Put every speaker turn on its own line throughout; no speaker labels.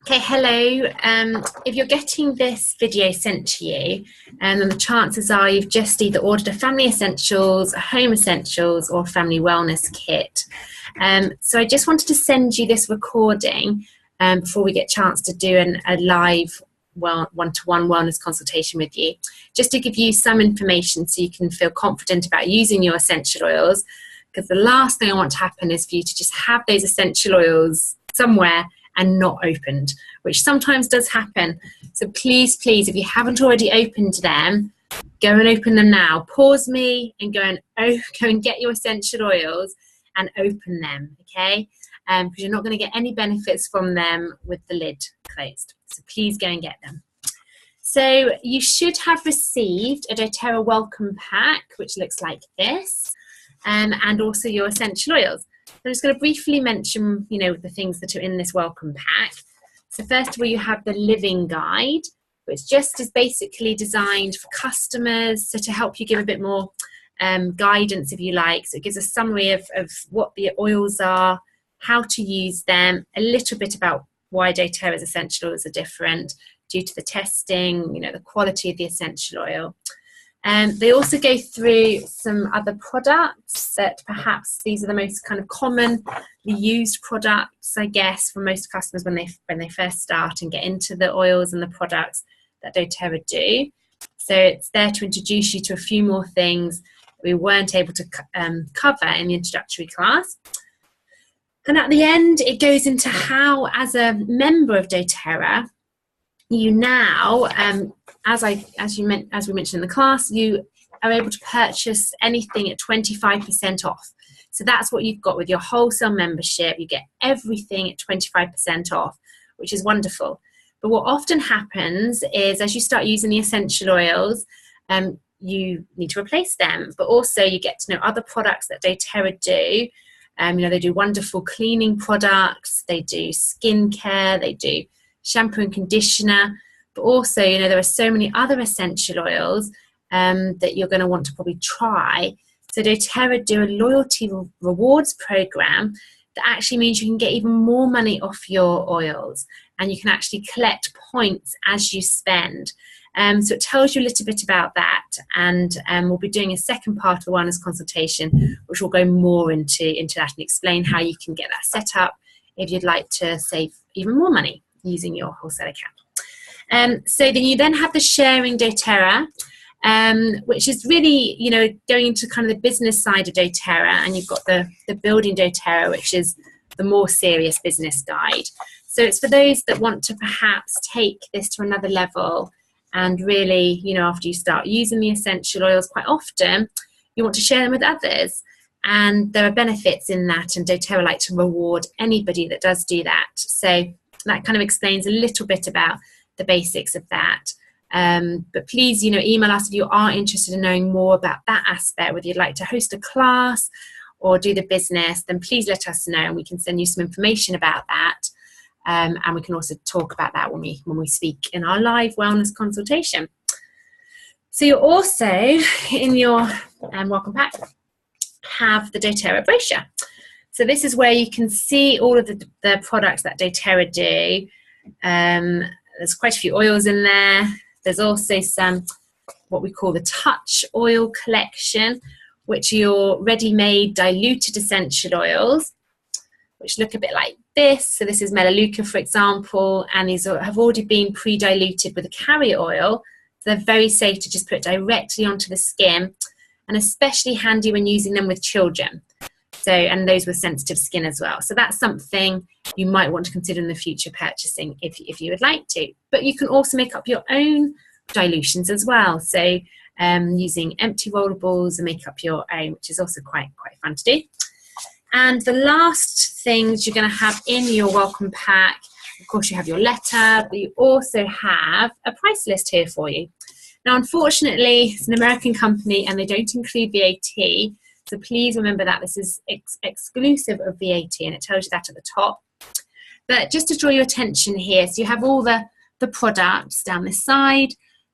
Okay, hello. If you're getting this video sent to you, then the chances are you've just either ordered a family essentials, a home essentials, or a family wellness kit. So I just wanted to send you this recording before we get a chance to do a live one-to-one wellness consultation with you, just to give you some information so you can feel confident about using your essential oils, because the last thing I want to happen is for you to just have those essential oils somewhere and not opened, which sometimes does happen. So please, if you haven't already opened them, go and open them now. Pause me and go and get your essential oils and open them, okay? Because you're not going to get any benefits from them with the lid closed. So please go and get them. So you should have received a doTERRA welcome pack, which looks like this, and also your essential oils. I'm just going to briefly mention, the things that are in this welcome pack. So first of all, you have the living guide, which just is basically designed for customers, so to help you give a bit more guidance, if you like. So it gives a summary of what the oils are, how to use them, a little bit about why doTERRA's essential oils are different due to the testing, the quality of the essential oil. They also go through some other products that perhaps these are the most kind of commonly used products, I guess, for most customers when they first start and get into the oils and the products that doTERRA do. So it's there to introduce you to a few more things we weren't able to cover in the introductory class. And at the end, it goes into how, as a member of doTERRA, you now, as we mentioned in the class, you are able to purchase anything at 25% off. So that's what you've got with your wholesale membership. You get everything at 25% off, which is wonderful. But what often happens is, as you start using the essential oils, you need to replace them. But also you get to know other products that doTERRA do. They do wonderful cleaning products. They do skincare. They do shampoo and conditioner, but also, there are so many other essential oils that you're going to want to probably try. So doTERRA do a loyalty rewards program that actually means you can get even more money off your oils, and you can actually collect points as you spend. So it tells you a little bit about that, and we'll be doing a second part of the wellness consultation, which will go more into that and explain how you can get that set up if you'd like to save even more money using your wholesale account. So then you have the sharing doTERRA, which is really, going into kind of the business side of doTERRA, and you've got the building doTERRA, which is the more serious business guide. So it's for those that want to perhaps take this to another level, and really, after you start using the essential oils, quite often you want to share them with others. And there are benefits in that, and doTERRA like to reward anybody that does do that. So that kind of explains a little bit about the basics of that. But please, email us if you are interested in knowing more about that aspect, whether you'd like to host a class or do the business, then please let us know, and we can send you some information about that. And we can also talk about that when we speak in our live wellness consultation. So you also, in your welcome pack, have the doTERRA brochure. So this is where you can see all of the products that doTERRA do. There's quite a few oils in there. There's also some, what we call the touch oil collection, which are your ready-made diluted essential oils, which look a bit like this. So this is Melaleuca, for example, and these have already been pre-diluted with a carrier oil. So they're very safe to just put directly onto the skin, and especially handy when using them with children. So, and those with sensitive skin as well. So that's something you might want to consider in the future purchasing if you would like to. But you can also make up your own dilutions as well. So using empty rollables and make up your own, which is also quite fun to do. And the last things you're going to have in your welcome pack, of course, you have your letter, but you also have a price list here for you. Now, unfortunately, it's an American company and they don't include VAT. So please remember that this is exclusive of VAT, and it tells you that at the top. But just to draw your attention here, so you have all the products down this side,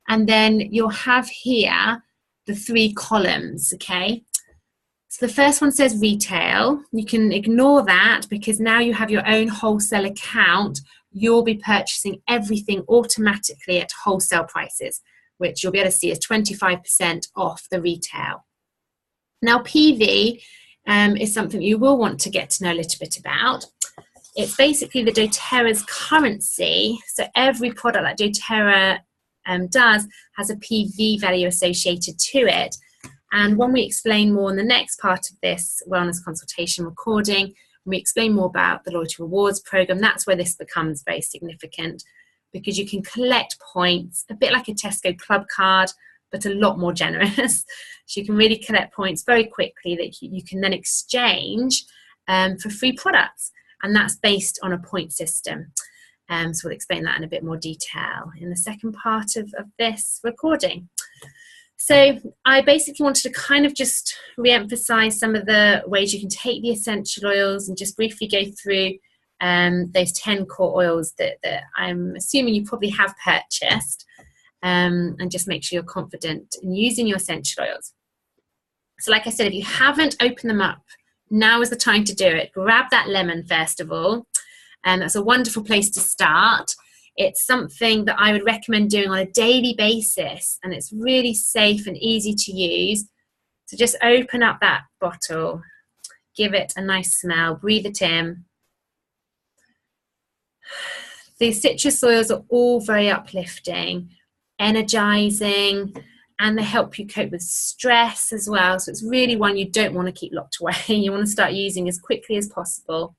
and then you'll have here the 3 columns, okay? So the first one says retail. You can ignore that because now you have your own wholesale account you'll be purchasing everything automatically at wholesale prices, which you'll be able to see as 25% off the retail. Now, PV is something you will want to get to know a little bit about. It's basically the doTERRA's currency. So every product that doTERRA does has a PV value associated to it. And when we explain more in the next part of this wellness consultation recording, when we explain more about the loyalty rewards program, that's where this becomes very significant, because you can collect points, a bit like a Tesco club card, but a lot more generous. So you can really collect points very quickly that you can then exchange for free products. And that's based on a point system. So we'll explain that in a bit more detail in the second part of this recording. So I basically wanted to kind of just re-emphasize some of the ways you can take the essential oils and just briefly go through those 10 core oils that I'm assuming you probably have purchased, and just make sure you're confident in using your essential oils. So like I said, if you haven't opened them up, now is the time to do it. Grab that lemon first of all, and that's a wonderful place to start. It's something that I would recommend doing on a daily basis, and it's really safe and easy to use. So just open up that bottle, give it a nice smell, breathe it in. The citrus oils are all very uplifting, energizing, and they help you cope with stress as well. So it's really one you don't want to keep locked away. You want to start using as quickly as possible.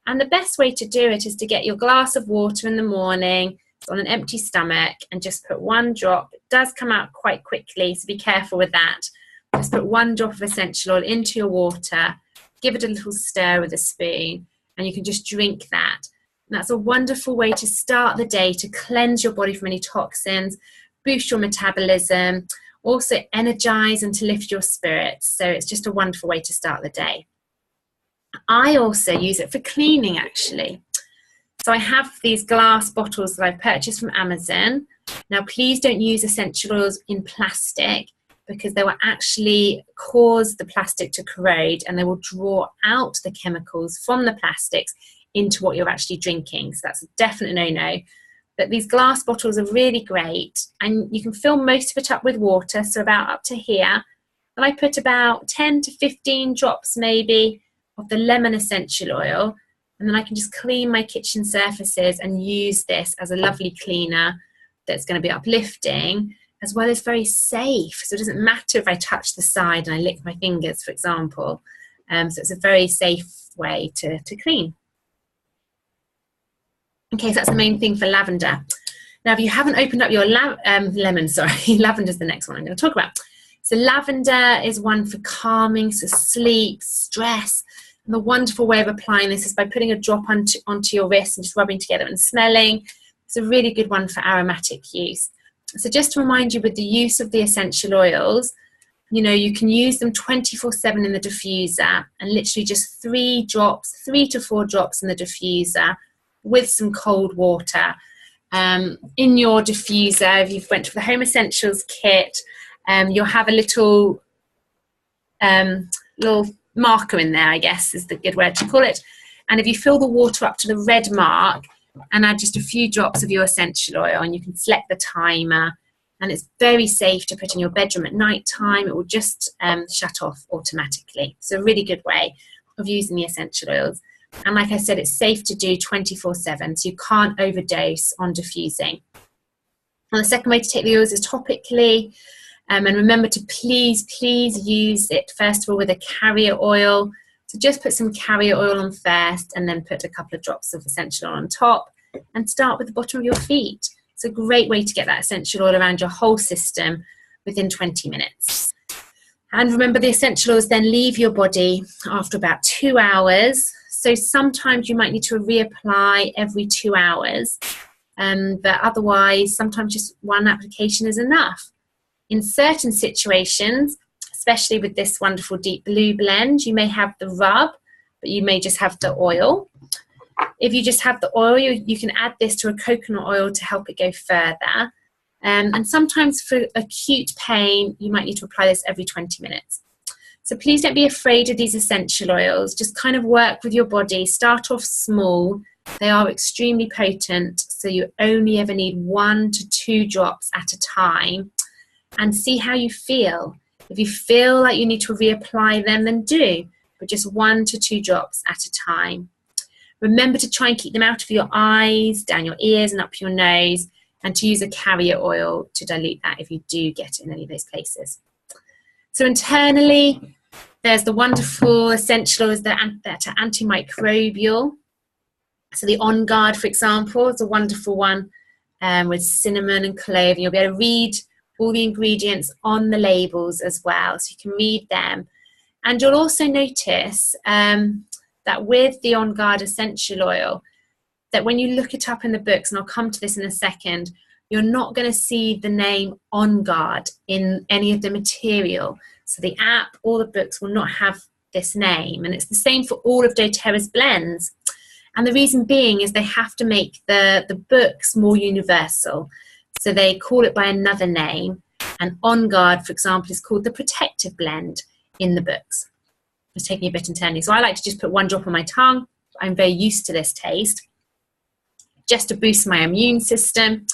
And the best way to do it is to get your glass of water in the morning on an empty stomach and just put one drop. It does come out quite quickly, so be careful with that. Just put one drop of essential oil into your water, give it a little stir with a spoon, and you can just drink that. And that's a wonderful way to start the day, to cleanse your body from any toxins, boost your metabolism, also energize and to lift your spirits. So it's just a wonderful way to start the day. I also use it for cleaning, actually. So I have these glass bottles that I've purchased from Amazon. Now, please don't use essential oils in plastic, because they will actually cause the plastic to corrode, and they will draw out the chemicals from the plastics into what you're actually drinking. So that's a definite no-no. But these glass bottles are really great, and you can fill most of it up with water, so about up to here. And I put about 10 to 15 drops maybe of the lemon essential oil, and then I can just clean my kitchen surfaces and use this as a lovely cleaner that's going to be uplifting, as well as very safe. So it doesn't matter if I touch the side and I lick my fingers, for example. So it's a very safe way to clean. Okay, so that's the main thing for lavender. Now, if you haven't opened up your lemon, sorry, lavender's the next one I'm going to talk about. So lavender is one for calming, so sleep, stress. And the wonderful way of applying this is by putting a drop onto your wrist and just rubbing together and smelling. It's a really good one for aromatic use. So just to remind you, with the use of the essential oils, you know, you can use them 24/7 in the diffuser, and literally just 3 to 4 drops in the diffuser with some cold water. In your diffuser, if you've went for the Home Essentials kit, you'll have a little marker in there, I guess is the good word to call it. And if you fill the water up to the red mark and add just a few drops of your essential oil, and you can select the timer, and it's very safe to put in your bedroom at night time. It will just shut off automatically. So a really good way of using the essential oils. And like I said, it's safe to do 24/7, so you can't overdose on diffusing. And the second way to take the oils is topically. And remember to please use it first of all with a carrier oil. So just put some carrier oil on first, and then put a couple of drops of essential oil on top, and start with the bottom of your feet. It's a great way to get that essential oil around your whole system within 20 minutes. And remember, the essential oils then leave your body after about 2 hours. So sometimes you might need to reapply every 2 hours, but otherwise sometimes just one application is enough. In certain situations, especially with this wonderful deep blue blend, you may have the rub, but you may just have the oil. If you just have the oil, you can add this to a coconut oil to help it go further. And sometimes for acute pain, you might need to apply this every 20 minutes. So please don't be afraid of these essential oils. Just kind of work with your body. Start off small They are extremely potent, so you only ever need 1 to 2 drops at a time, and see how you feel. If you feel like you need to reapply them, then do, but just 1 to 2 drops at a time. Remember to try and keep them out of your eyes, down your ears and up your nose, and to use a carrier oil to dilute that if you do get it in any of those places. So internally, there's the wonderful essential oils that are antimicrobial. So the On Guard, for example, is a wonderful one with cinnamon and clove. And you'll be able to read all the ingredients on the labels as well, so you can read them. And you'll also notice that with the On Guard essential oil, that when you look it up in the books, and I'll come to this in a second, you're not going to see the name On Guard in any of the material. So the app or the books will not have this name. And it's the same for all of doTERRA's blends. And the reason being is they have to make the books more universal. So they call it by another name. And On Guard, for example, is called the Protective Blend in the books. It's taking a bit internally. So I like to just put 1 drop on my tongue. I'm very used to this taste, just to boost my immune system.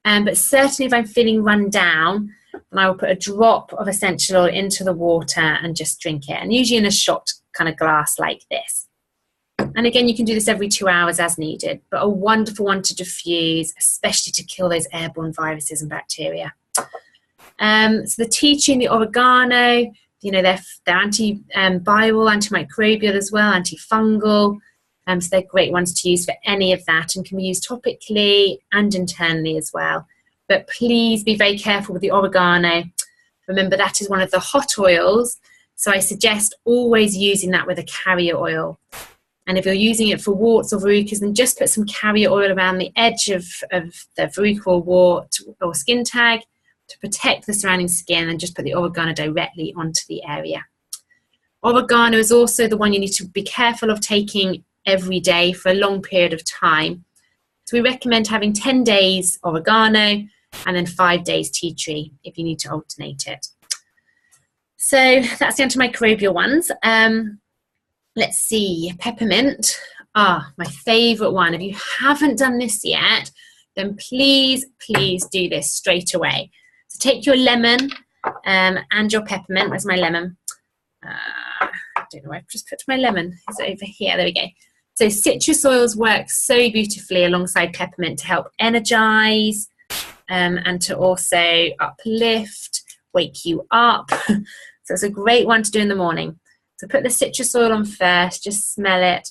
But certainly if I'm feeling run down, then I will put a drop of essential oil into the water and just drink it. And usually in a shot kind of glass like this. And again, you can do this every 2 hours as needed, but a wonderful one to diffuse, especially to kill those airborne viruses and bacteria. So the tea tree and the oregano, you know, they're antiviral, antimicrobial as well, antifungal. So they're great ones to use for any of that and can be used topically and internally as well. But please be very careful with the oregano. Remember, that is one of the hot oils. So I suggest always using that with a carrier oil. And if you're using it for warts or verrucas, then just put some carrier oil around the edge of the verruca or wart or skin tag to protect the surrounding skin, and just put the oregano directly onto the area. Oregano is also the one you need to be careful of taking every day for a long period of time. So we recommend having 10 days oregano and then 5 days tea tree if you need to alternate it. So that's the antimicrobial ones. Let's see, peppermint. My favourite one. If you haven't done this yet, then please do this straight away. So take your lemon and your peppermint. Where's my lemon? I don't know where I've just put my lemon. It's over here. There we go. So citrus oils work so beautifully alongside peppermint to help energize and to also uplift, wake you up. So it's a great one to do in the morning. So put the citrus oil on first, just smell it,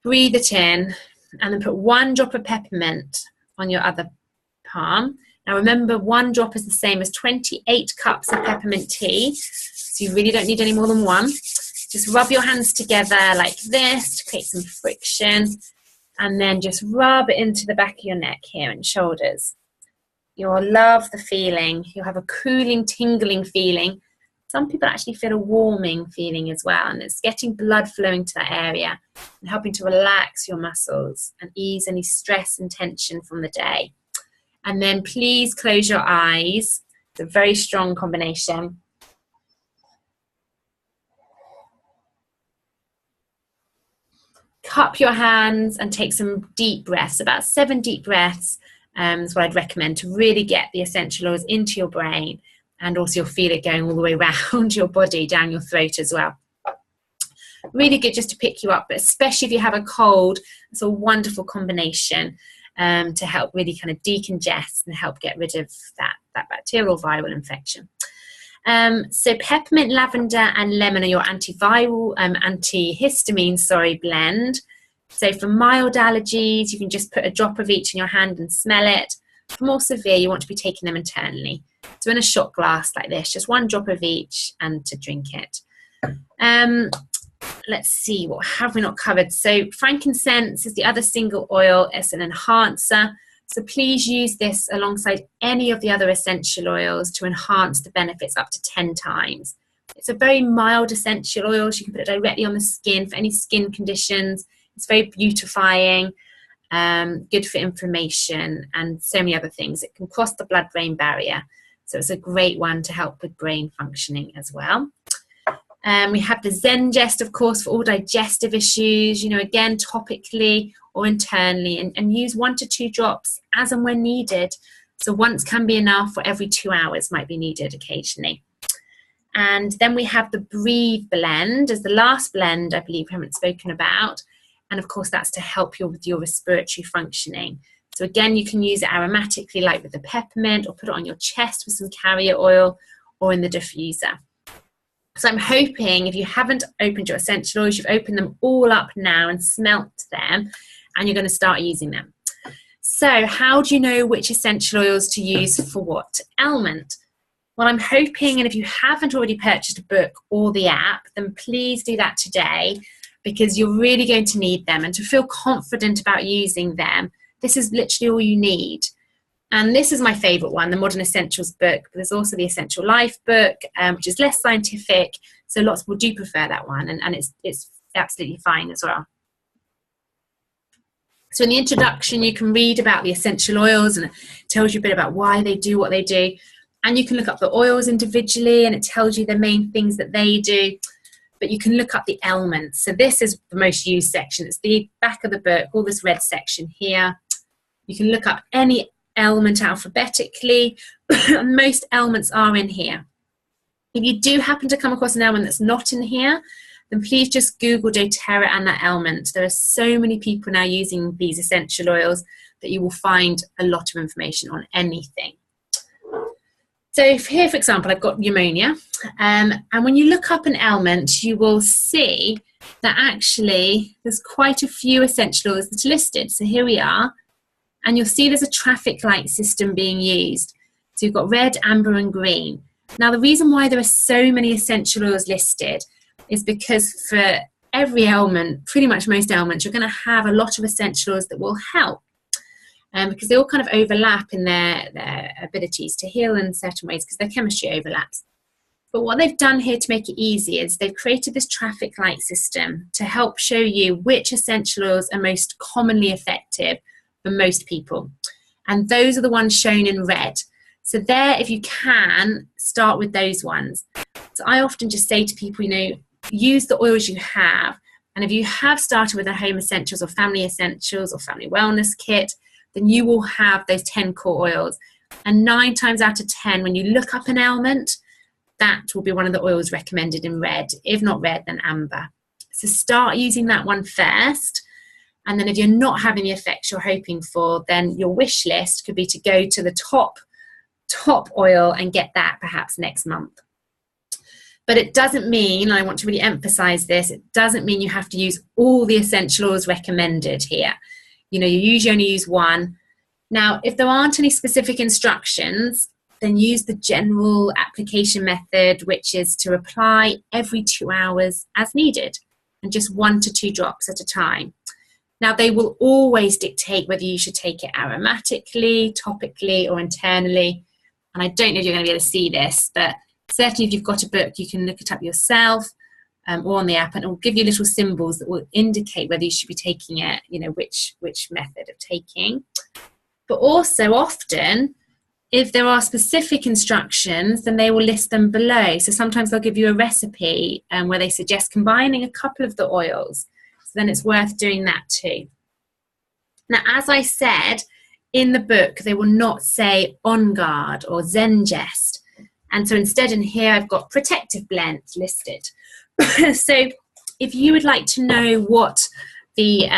breathe it in, and then put 1 drop of peppermint on your other palm. Now remember, 1 drop is the same as 28 cups of peppermint tea, so you really don't need any more than 1. Just rub your hands together like this to create some friction, and then just rub it into the back of your neck here and shoulders. You'll love the feeling. You'll have a cooling, tingling feeling. Some people actually feel a warming feeling as well, and it's getting blood flowing to that area and helping to relax your muscles and ease any stress and tension from the day. And then please close your eyes. It's a very strong combination. Cup your hands and take some deep breaths, about 7 deep breaths is what I'd recommend to really get the essential oils into your brain, and also you'll feel it going all the way around your body, down your throat as well. Really good just to pick you up, but especially if you have a cold, it's a wonderful combination to help really kind of decongest and help get rid of that bacterial viral infection. So peppermint, lavender and lemon are your antiviral, antihistamine, blend. So for mild allergies, you can just put a drop of each in your hand and smell it. For more severe, you want to be taking them internally. So in a shot glass like this, just 1 drop of each and to drink it. Let's see, what have we not covered? So frankincense is the other single oil. It's an enhancer. So please use this alongside any of the other essential oils to enhance the benefits up to 10 times. It's a very mild essential oil. So you can put it directly on the skin for any skin conditions. It's very beautifying, good for inflammation and so many other things. It can cross the blood-brain barrier. So it's a great one to help with brain functioning as well. We have the Zengest, of course, for all digestive issues, you know, again, topically or internally, and use 1 to 2 drops as and when needed. So once can be enough, or every 2 hours might be needed occasionally. And then we have the Breathe blend as the last blend I believe we haven't spoken about. And of course, that's to help you with your respiratory functioning. So again, you can use it aromatically, like with the peppermint, or put it on your chest with some carrier oil, or in the diffuser. So I'm hoping if you haven't opened your essential oils, you've opened them all up now and smelt them, and you're going to start using them. So how do you know which essential oils to use for what ailment? Well, I'm hoping, and if you haven't already purchased a book or the app, then please do that today, because you're really going to need them. And to feel confident about using them, this is literally all you need. And this is my favourite one, the Modern Essentials book. But there's also the Essential Life book, which is less scientific. So lots of people do prefer that one, and it's absolutely fine as well. So in the introduction, you can read about the essential oils, and it tells you a bit about why they do what they do. And you can look up the oils individually, and it tells you the main things that they do. But you can look up the elements. So this is the most used section. It's the back of the book, all this red section here. You can look up any element alphabetically. Most elements are in here. If you do happen to come across an element that's not in here, then please just Google doTERRA and that element. There are so many people now using these essential oils that you will find a lot of information on anything. So if here, for example, I've got pneumonia, and when you look up an ailment, you will see that actually there's quite a few essential oils that are listed. So here we are, and you'll see there's a traffic light system being used. So you've got red, amber, and green. Now, the reason why there are so many essential oils listed is because for every ailment, pretty much most ailments, you're going to have a lot of essential oils that will help. Because they all kind of overlap in their abilities to heal in certain ways, because their chemistry overlaps. But what they've done here to make it easy is they've created this traffic light system to help show you which essential oils are most commonly effective for most people. And those are the ones shown in red. So there, if you can, start with those ones. So I often just say to people, you know, use the oils you have. And if you have started with a home essentials or family wellness kit, then you will have those 10 core oils. And 9 times out of 10, when you look up an ailment, that will be one of the oils recommended in red. If not red, then amber. So start using that one first. And then if you're not having the effects you're hoping for, then your wish list could be to go to the top oil and get that perhaps next month. But it doesn't mean, and I want to really emphasize this, it doesn't mean you have to use all the essential oils recommended here. You know, you usually only use one. Now, if there aren't any specific instructions, then use the general application method, which is to apply every 2 hours as needed, and just 1 to 2 drops at a time. Now, they will always dictate whether you should take it aromatically, topically, or internally. And I don't know if you're going to be able to see this, but certainly if you've got a book, you can look it up yourself. Or on the app, and it will give you little symbols that will indicate whether you should be taking it, you know, which method of taking. But also often, if there are specific instructions, then they will list them below. So sometimes they'll give you a recipe where they suggest combining a couple of the oils. So then it's worth doing that too. Now, as I said, in the book, they will not say On Guard or Zengest. And so instead in here, I've got Protective Blends listed. So if you would like to know what the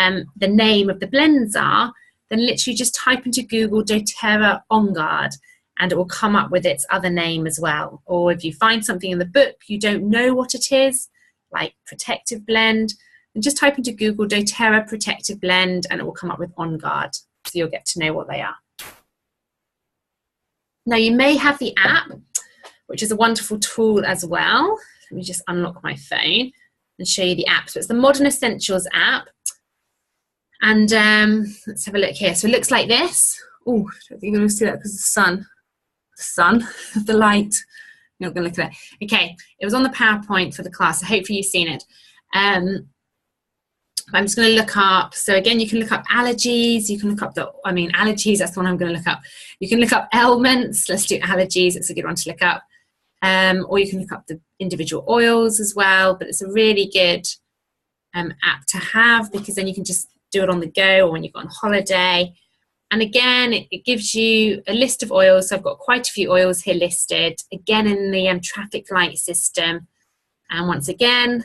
name of the blends are, then literally just type into Google doTERRA On Guard, and it will come up with its other name as well. Or if you find something in the book you don't know what it is, like Protective Blend, then just type into Google doTERRA Protective Blend, and it will come up with On Guard, so you'll get to know what they are. Now, you may have the app, which is a wonderful tool as well. Let me just unlock my phone and show you the app. So it's the Modern Essentials app. And let's have a look here. So it looks like this. Oh, I don't think you're going to see that because of the light. You're not going to look at that. Okay, it was on the PowerPoint for the class, so hopefully you've seen it. I'm just going to look up. So again, you can look up allergies. You can look up allergies, that's the one I'm going to look up. You can look up ailments. Let's do allergies. It's a good one to look up. or you can look up the individual oils as well. But it's a really good app to have, because then you can just do it on the go or when you've gone on holiday. And again, it gives you a list of oils. So I've got quite a few oils here listed, again in the traffic light system. And once again,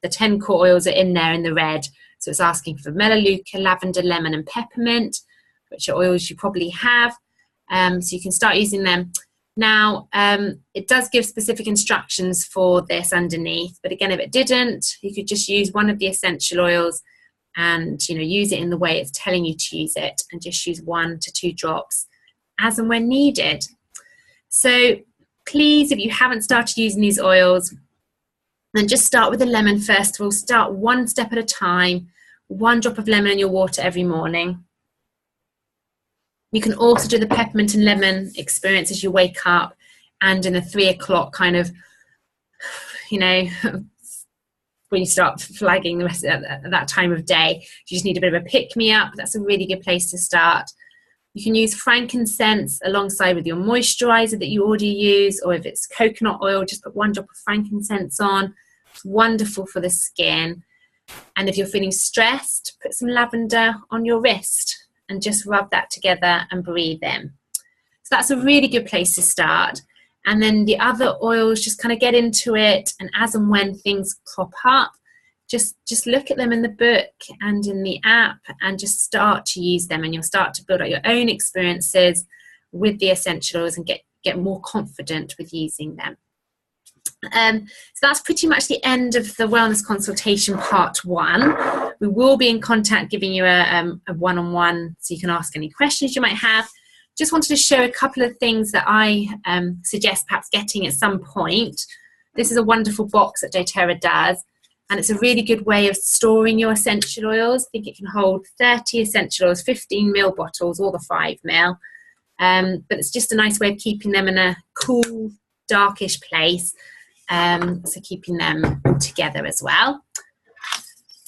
the 10 core oils are in there in the red. So it's asking for melaleuca, lavender, lemon and peppermint, which are oils you probably have. So you can start using them. Now, it does give specific instructions for this underneath, but again, if it didn't, you could just use one of the essential oils and, you know, use it in the way it's telling you to use it, and just use 1 to 2 drops as and when needed. So please, if you haven't started using these oils, then just start with the lemon first of all. Start one step at a time, 1 drop of lemon in your water every morning. You can also do the peppermint and lemon experience as you wake up, and in the 3 o'clock kind of, you know, when you start flagging the rest of that time of day. You just need a bit of a pick-me-up. That's a really good place to start. You can use frankincense alongside with your moisturizer that you already use, or if it's coconut oil, just put 1 drop of frankincense on. It's wonderful for the skin. And if you're feeling stressed, put some lavender on your wrist and just rub that together and breathe in. So that's a really good place to start. And then the other oils, just kind of get into it, and as and when things crop up, just look at them in the book and in the app and just start to use them, and you'll start to build up your own experiences with the essential oils and get more confident with using them. So that's pretty much the end of the wellness consultation part 1. We will be in contact giving you a one-on-one, so you can ask any questions you might have. Just wanted to show a couple of things that I suggest perhaps getting at some point. This is a wonderful box that doTERRA does, and it's a really good way of storing your essential oils. I think it can hold 30 essential oils, 15 ml bottles, or the 5 ml. But it's just a nice way of keeping them in a cool, darkish place. So keeping them together as well.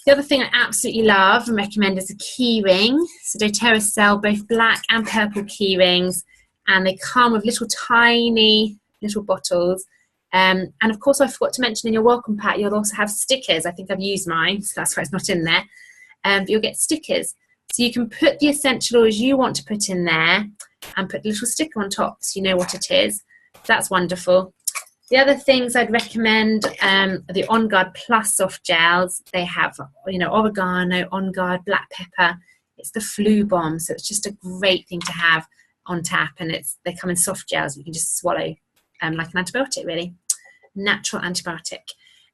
The other thing I absolutely love and recommend is a key ring. So doTERRA sell both black and purple key rings, and they come with little tiny little bottles. And of course, I forgot to mention in your welcome pack, you'll also have stickers. I think I've used mine, so that's why it's not in there. But you'll get stickers. So you can put the essential oils you want to put in there and put a little sticker on top so you know what it is. That's wonderful. The other things I'd recommend are the On Guard Plus soft gels. They have, you know, oregano, On Guard, black pepper. It's the flu bomb, so it's just a great thing to have on tap, and they come in soft gels. You can just swallow like an antibiotic, really. Natural antibiotic.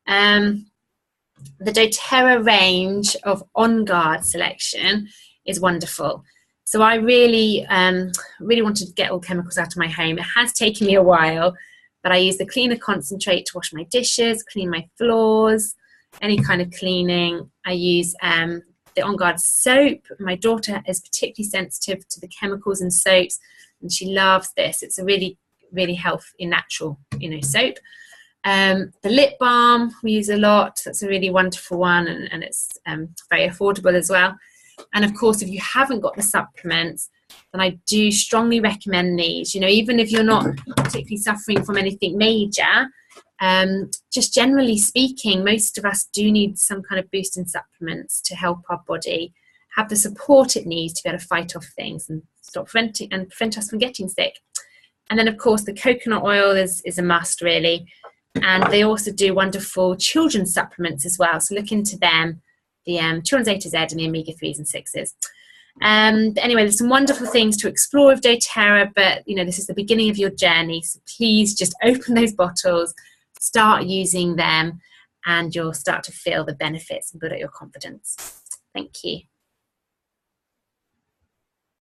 The doTERRA range of On Guard selection is wonderful. So I really wanted to get all chemicals out of my home. It has taken me a while, but I use the cleaner concentrate to wash my dishes, clean my floors, any kind of cleaning. I use the On Guard soap. My daughter is particularly sensitive to the chemicals in soaps, and she loves this. It's a really, really healthy, natural, you know, soap. The lip balm we use a lot. That's a really wonderful one, and it's very affordable as well. And of course, if you haven't got the supplements, then I do strongly recommend these. You know, even if you're not particularly suffering from anything major, just generally speaking, most of us do need some kind of boost in supplements to help our body have the support it needs to be able to fight off things and prevent us from getting sick. And then, of course, the coconut oil is a must, really. And they also do wonderful children's supplements as well. So look into them, the children's A to Z and the omega-3s and 6s. Anyway, there's some wonderful things to explore with doTERRA, but you know, this is the beginning of your journey, so please just open those bottles, start using them, and you'll start to feel the benefits and build up your confidence. Thank you.